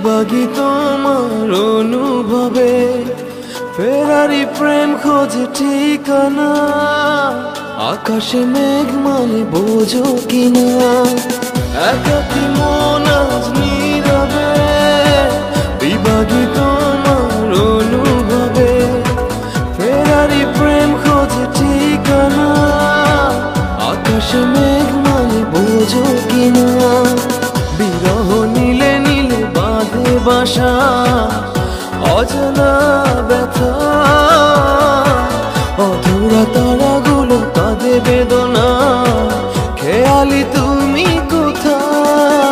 বিভাগী তোমার অনুভবে ফেরারি প্রেম খোঁজে ঠিকানা আকাশে মেঘ মানে বোঝো কিনা একাকী মন আজ নীরবে বিভাগী তোমার অনুভবে ফেরারি প্রেম খোঁজে ঠিকানা আকাশে মেঘ মানে বোঝো কিনা বিরহ নীলে নীলে বাঁধে বাসা অজানা ব্যথা অধুরা তারাগুলো কাঁদে বেদনা খেয়ালি তুমি কোথায়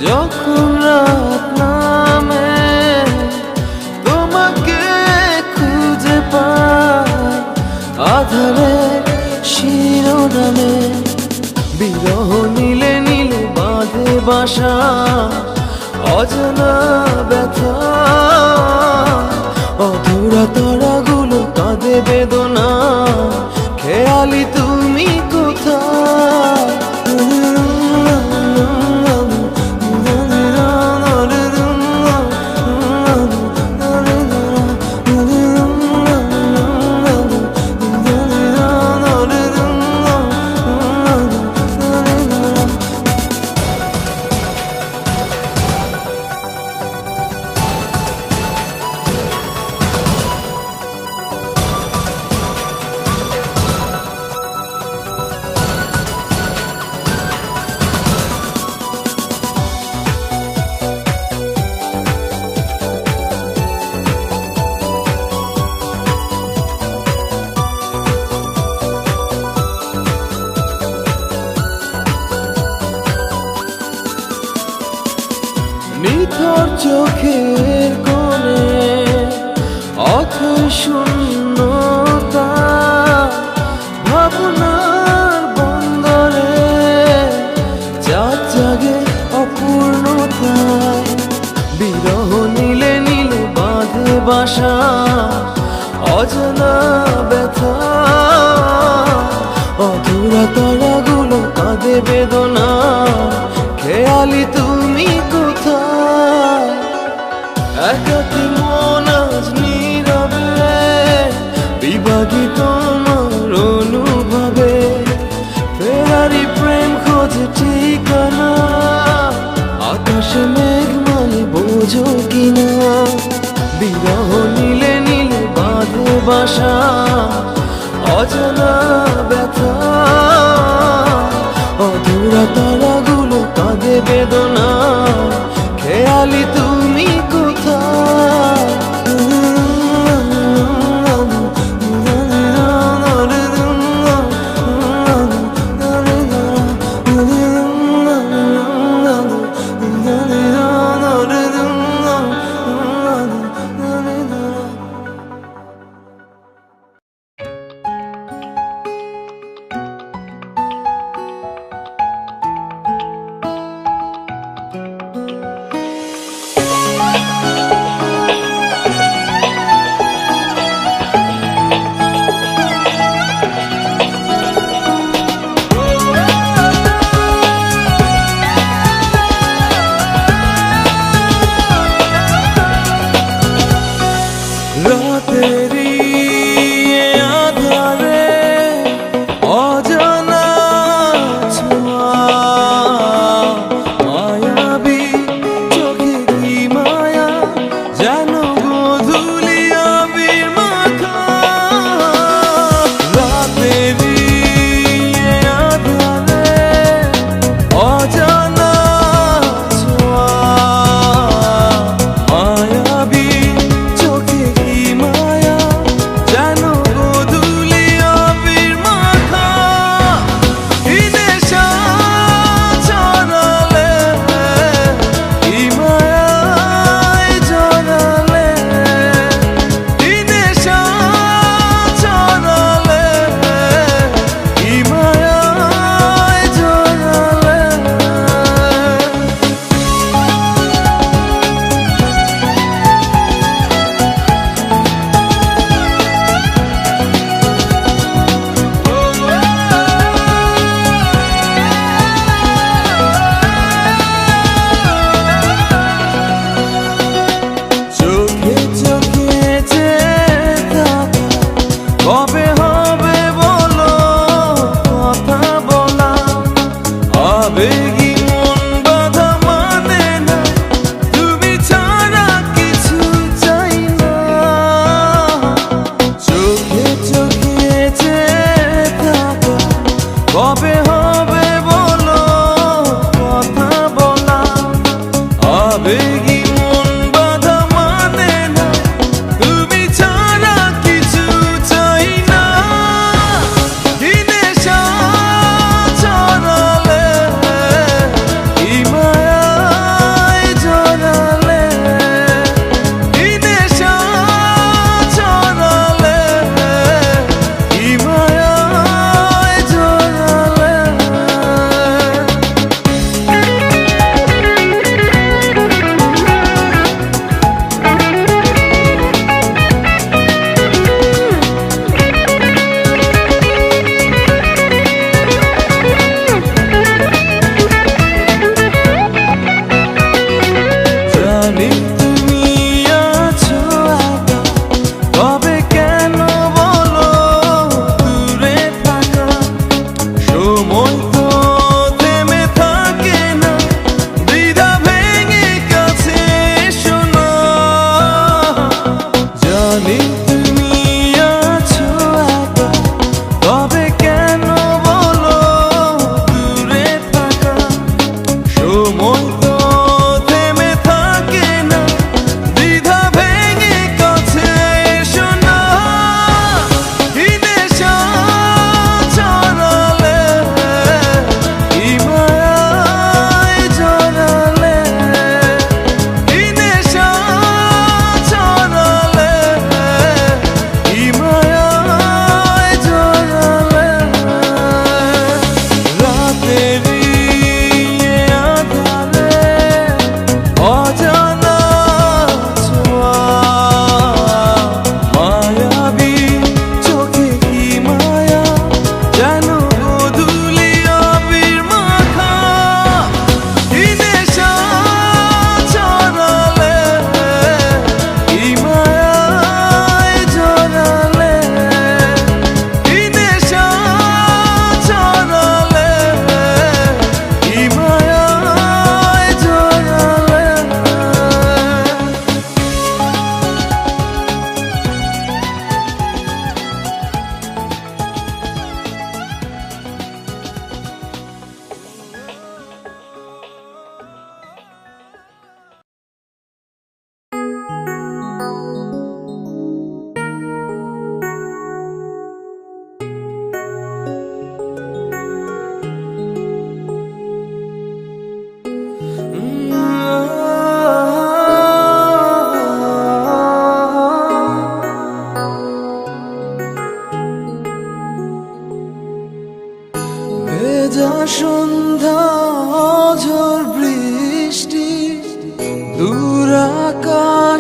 যখন রাত নামে তোমাকে খুঁজে পাই আধারে শিরোনামে বিরহ নীলে নীলে বাঁধে বাসা অজানা ব্যথা অধুরা তারাগুলো কাঁদে বেদনা খেয়ালি তুমি কোথায় নিথর চোখের কোণে অথই শূন্যতা ভাবনার বন্দরে চাঁদ জাগে অপূর্ণতায় বিরহ নীলে নীলে বাঁধে বাসা অজানা ব্যথা অধুরা তারাগুলো কাঁদে বেদনা খেয়ালি তুমি কোথায় একাকী মন আজ নীরবে বিভাগী তোমার অনুভবে ফেরারি প্রেম খোঁজে ঠিকানা আকাশে মেঘ মানে বোঝো কিনা বিরহ নীলে নীলে বাঁধে বাসা অজানা ব্যথা অধুরা তারাগুলো কাঁদে বেদনা খেয়ালি তুমি কোথায়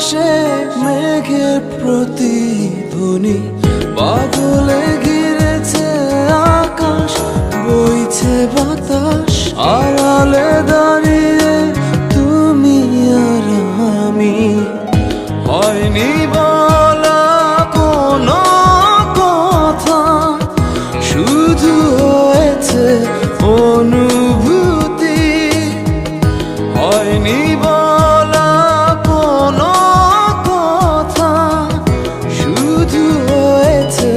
আকাশে মেঘের প্রতিধ্বনি, বাদলে ঘিরেছে আকাশ, বইছে বাতাস, আড়ালে দাঁড়িয়ে তুমি আর আমি। হয়নি বলা কোনো কথা, শুধু হয়েছে অনুভূতি। হয়নি বলা কোনো কথা, শুধু হয়েছে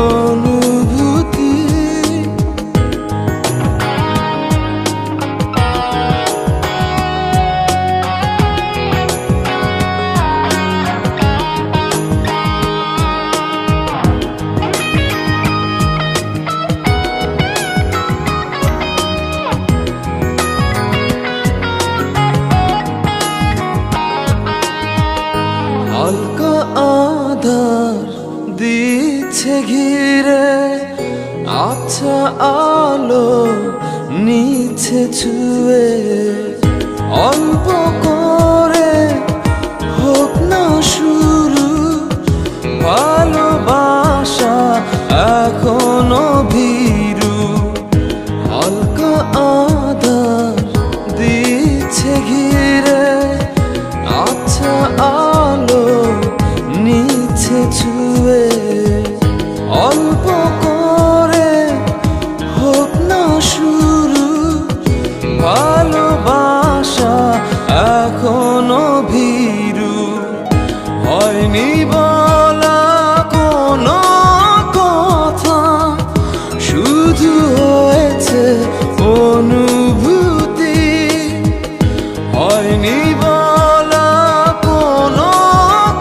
অনুভূতি। হালকা আধার দিচ্ছে ঘিরে, আচ্ছা আলো নিচ্ছে ছুঁয়ে। অল্প করে হোক না শুরু, ভালোবাসা এখনো ভীরু। হালকা আধার দিচ্ছে ঘিরে, আচ্ছা আলো নিচ্ছে ছুঁয়ে। অল্প করে হোক না শুরু, ভালোবাসা এখনো ভীরু। হয়নি বলা কোনো কথা, শুধু হয়েছে অনুভূতি। হয়নি বলা কোনো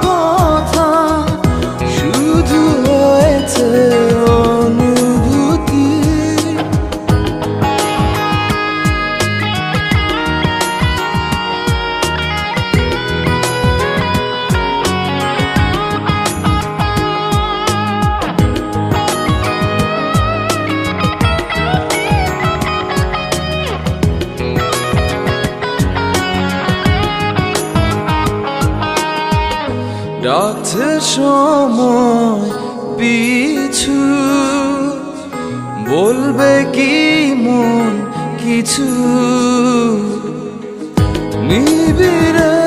কথা, শুধু হয়েছে অনুভূতি। ডাকছে সময় পিছু, বলবে কি মন কিছু। নিবিড়ে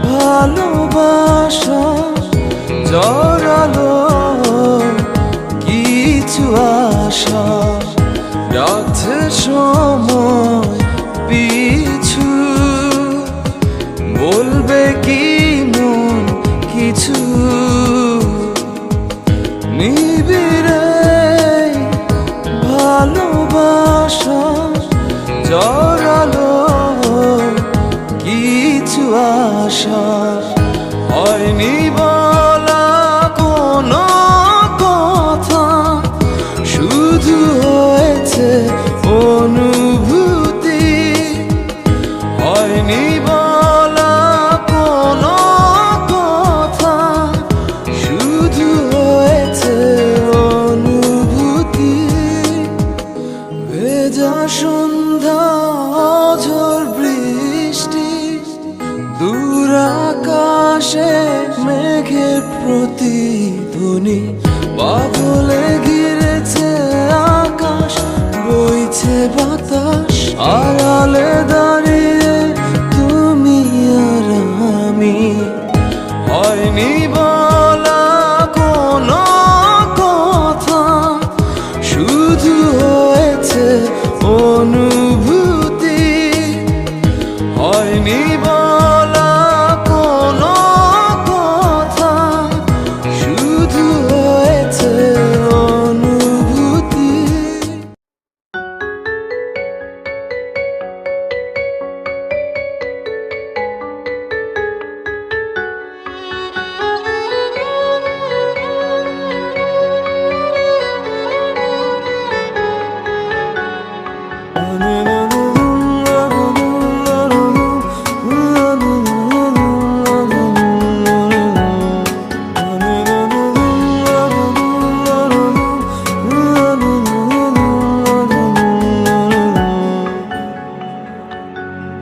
ভালোবাসা জড়ালো কিছু আশা। ডাকছে সময় পিছু, বলবে কি মন কিছু। নিবিড়ে ভালোবাসা জড়ালো কিছু আশা। হয়নি বলা কোনো কথা, শুধু হয়েছে অনুভূতি। হয়নি বলা কোনো কথা, শুধু হয়েছে অনুভূতি। ভেজা সন্ধ্যা ঝড় বৃষ্টি, দূর আকাশে মেঘের প্রতিধ্বনি, বাদলে ঘিরেছে আকাশ, বইছে বাতাস, আড়ালে দাঁড়িয়ে তুমি আর আমি। হয়নি বলা কোনো কথা, শুধু হয়েছে অনুভূতি। হয়নি বলা কোনো কথা, শুধু হয়েছে অনুভূতি।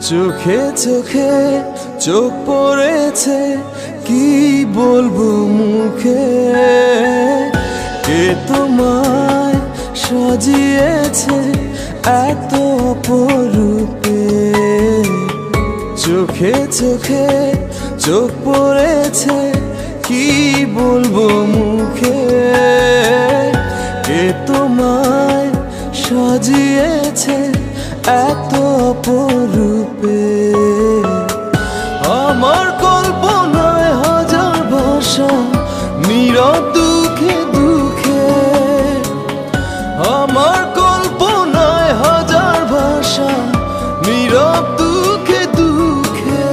চোখে চোখে চোখ পড়েছে, কি বলবো মুখে। কে তোমায় সাজিয়েছে এত অপরূপে। চোখে চোখে চোখ পড়েছে, কি বলবো মুখে। কে তোমায় সাজিয়েছে এত অপরূপে। আমার কল্পনায় হাজার ভাষা, নীরব দুঃখে দুঃখে। আমার কল্পনায় হাজার ভাষা, নীরব দুঃখে দুঃখে।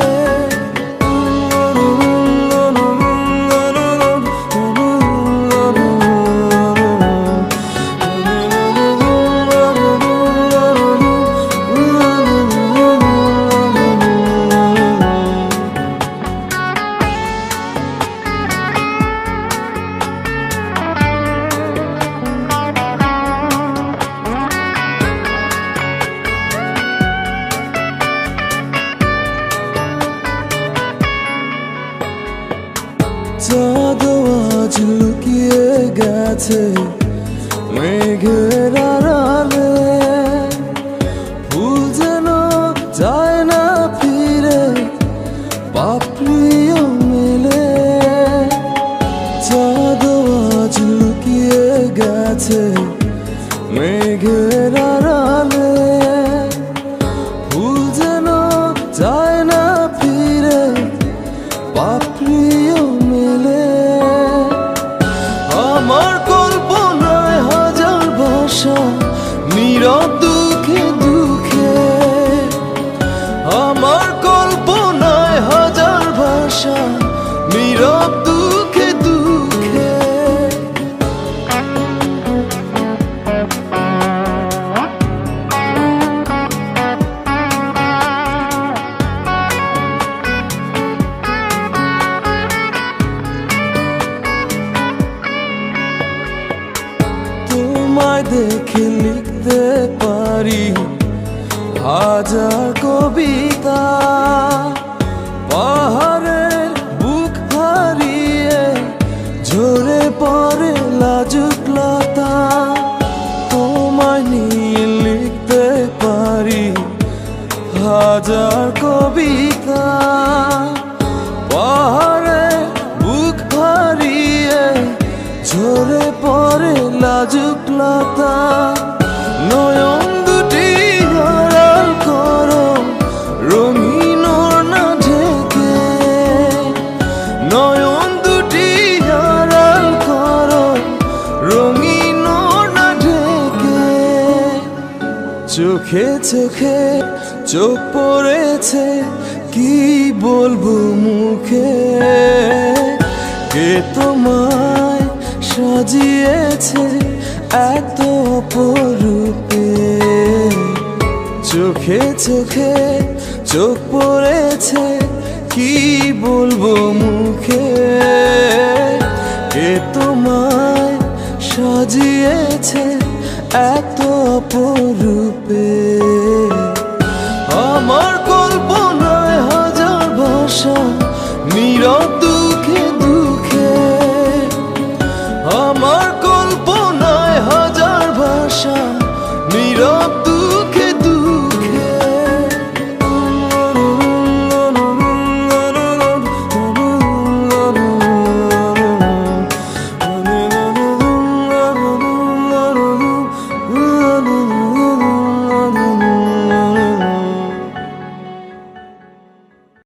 চাঁদ আজ লুকিয়ে গেছে মেঘের আড়ালে। ফুল যেন যায় না ফিরে, পাপড়িও মেলে। চাঁদ আজ লুকিয়ে গেছে মেঘের আড়ালে। ফুল যেন যায় না ফিরে, পাপড়িও মেলে। আমার কল্পনায় হাজার ভাষা, নীরব দুঃখে দুঃখে। আমার কল্পনায় হাজার ভাষা, নীরব দুঃখে দুঃখে। তোমায় দেখে লিখতে পারি হাজার কবিতা। পাহাড়ের বুক হারিয়ে ঝরে পড়ে লাজুক লতা। তোমায় নিয়ে লিখতে পারি হাজার কবিতা। পাহাড়ের বুক হারিয়ে ঝরে পড়ে লাজুক লতা। নয়ন দুটি আড়াল করো, রঙিন ওড়না ঢেকে। নয়ন দুটি আড়াল করো, রঙিন ওড়না ঢেকে। চোখে চোখে চোখ পড়েছে, কি বলবো মুখে। কে তোমায় সাজিয়েছে এত অপরূপে। চোখে চোখে চোখ পড়েছে, কি বলবো মুখে। কে তোমায় সাজিয়েছে এত অপরূপে।